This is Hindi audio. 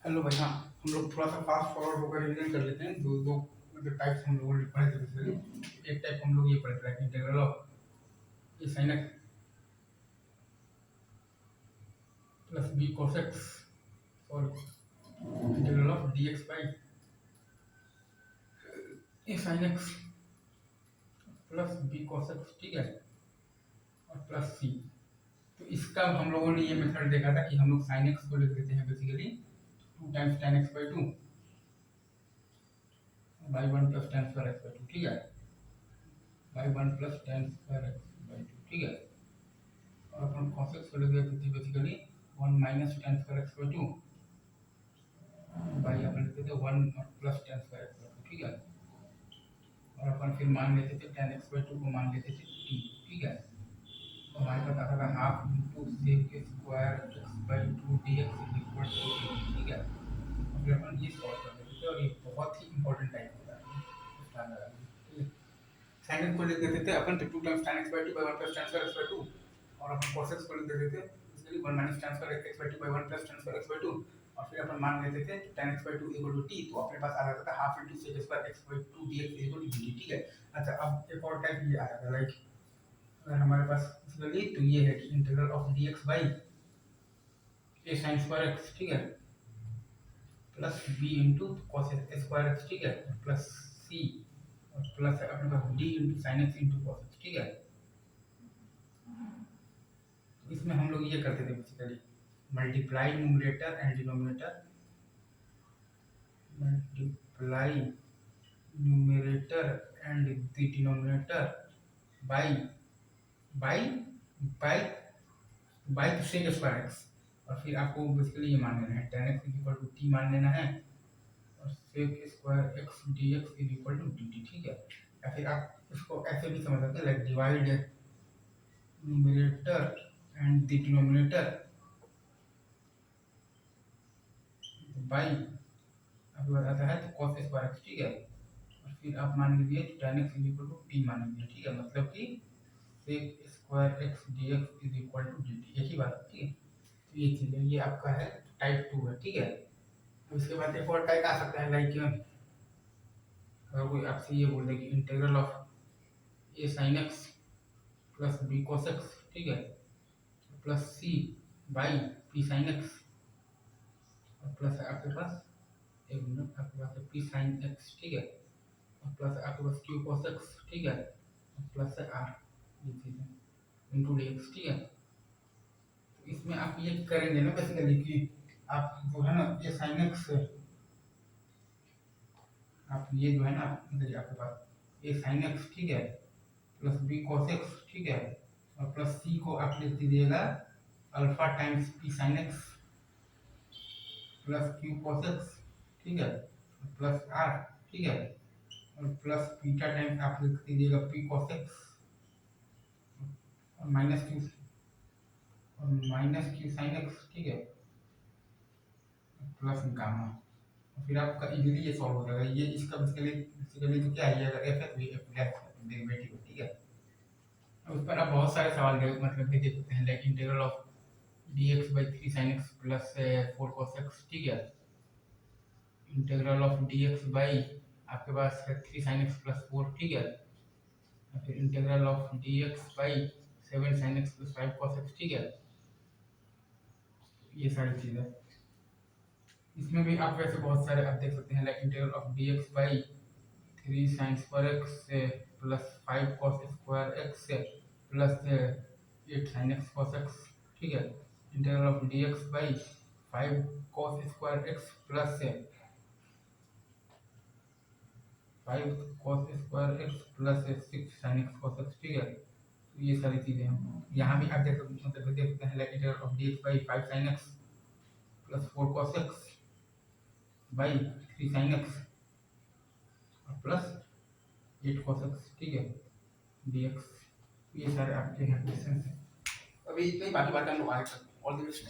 हेलो भाई। हाँ, हम लोग थोड़ा सा फास्ट फॉरवर्ड होकर रिवीजन कर लेते हैं। दो दो मतलब टाइप्स हम लोगों ने पढ़े थे बेसिकली। एक टाइप हम लोग ये पढ़े थे integral of a sin x plus b cos x और integral of dx by a sin x plus b cos x, ठीक है, और प्लस सी। तो इसका हम लोगों ने ये मेथड देखा था कि हम लोग sin x को लिख देते हैं basically 2 times tan x by 2 by 1 plus tan square x by 2, ठीक है, by 1 plus tan square x by 2, ठीक है। और अपन cos x को लिख देते थे basically 1 minus tan square x by 2 by अपन लिखते थे 1 और plus tan square x by 2, ठीक है। और अपन फिर मान लेते थे tan x बाई 2 को मान लेते थे t, ठीक है। तो हमारे पास आता था half into sec square x by 2 dx is equal to t, ठीक है। और फिर अपन ये सॉल्व कर देते थे और ये बहुत ही इंपॉर्टेंट टाइप होता है। sin x को लिख देते थे अपन 2 times tan x by 2 by 1 plus tan square x by 2 और अपन cos x को लिख देते थे इसलिए 1 minus tan square x by 2 by 1 plus tan square x by 2 और फिर अपन मान लेते थे tan x by 2 equal to t। तो अपने पास आ जाता था half into sec square x by 2 dx equal to dt, ठीक है। अच्छा, अब एक और टाइप ये आया था लाइक अगर हमारे पास इसलिए तो ये है कि integral of dx by a sin square x, ठीक है, plus b into cos square x, ठीक है, प्लस c और प्लस अपने पास d into sin x into cos x, ठीक है। इसमें हम लोग ये करते थे basically multiply numerator and denominator, multiply numerator and the denominator by by by by sec square x. और फिर आपको बेसिकली ये मान लेना है tan x equal to t मान लेना है और sec square x dx equal to dt, ठीक है। या फिर आप इसको ऐसे भी समझ सकते हैं like divide numerator and the denominator by आपको बताता है तो cos स्क्वायर x, ठीक है। और फिर आप मान लीजिए tan x equal to t मान लीजिए, ठीक है, मतलब कि sec square x dx is equal to dt, यही बात, ठीक है। तो ये चीज है, ये आपका है टाइप 2 है, ठीक है। उसके बाद एक और टाइप आ सकता है लाइक अगर कोई आपसे ये बोल दे कि integral of a sin x plus b cos x, ठीक है, plus c by p sin x और प्लस आपके पास एक मिनट आपके पास p sin x, ठीक है, और प्लस आपके पास q cos x, ठीक है, और प्लस है r, ये चीज है इनटू dx, ठीक है। तो इसमें आप ये करेंगे ना बेसिकली कि आप जो है ना ये sin x आप ये जो है ना इधर आपके पास ये sin x, ठीक है, प्लस b cos x, ठीक है, और प्लस c को आप लिख दीजिएगा alpha times p sin x plus q cos x, ठीक है, प्लस r, ठीक है, और प्लस बीटा टाइम्स आप लिख दीजिएगा p cos x और माइनस q sin x, ठीक है, प्लस गामा। और फिर आपका इजीली ये सॉल्व हो जाएगा। ये इसका बेसिकली तो क्या है, ये अगर f है तो ये f डेरिवेटिव है, ठीक है। उस पर आप बहुत सारे सवाल मतलब भी दे सकते हैं like integral of dx by 3 sin x plus 4 cos x, ठीक है, इंटीग्रल ऑफ dx बाई आपके पास है 3 sin x प्लस 4, ठीक है, फिर integral of dx by 7 sin x plus 5 cos x, ठीक है। ये सारी चीज़ है। इसमें भी आप वैसे बहुत सारे आप देख सकते हैं like integral of dx by 3 sin square x plus 5 cos square x plus 8 sin x cos x, ठीक है, integral of dx by 5 cos square x plus 5 cos square x plus 6 sin x cos x, ठीक है। तो ये सारी चीज़ें हैं। यहाँ भी आप देख सकते हैं like integral of dx by 5 sin x plus 4 cos x by 3 sin x और प्लस 8 cos x, ठीक है, dx। ये सारे आपके यहाँ क्वेश्चन हैं। अभी इतनी बाकी बातें हम लोग आगे करते हैं। All the best.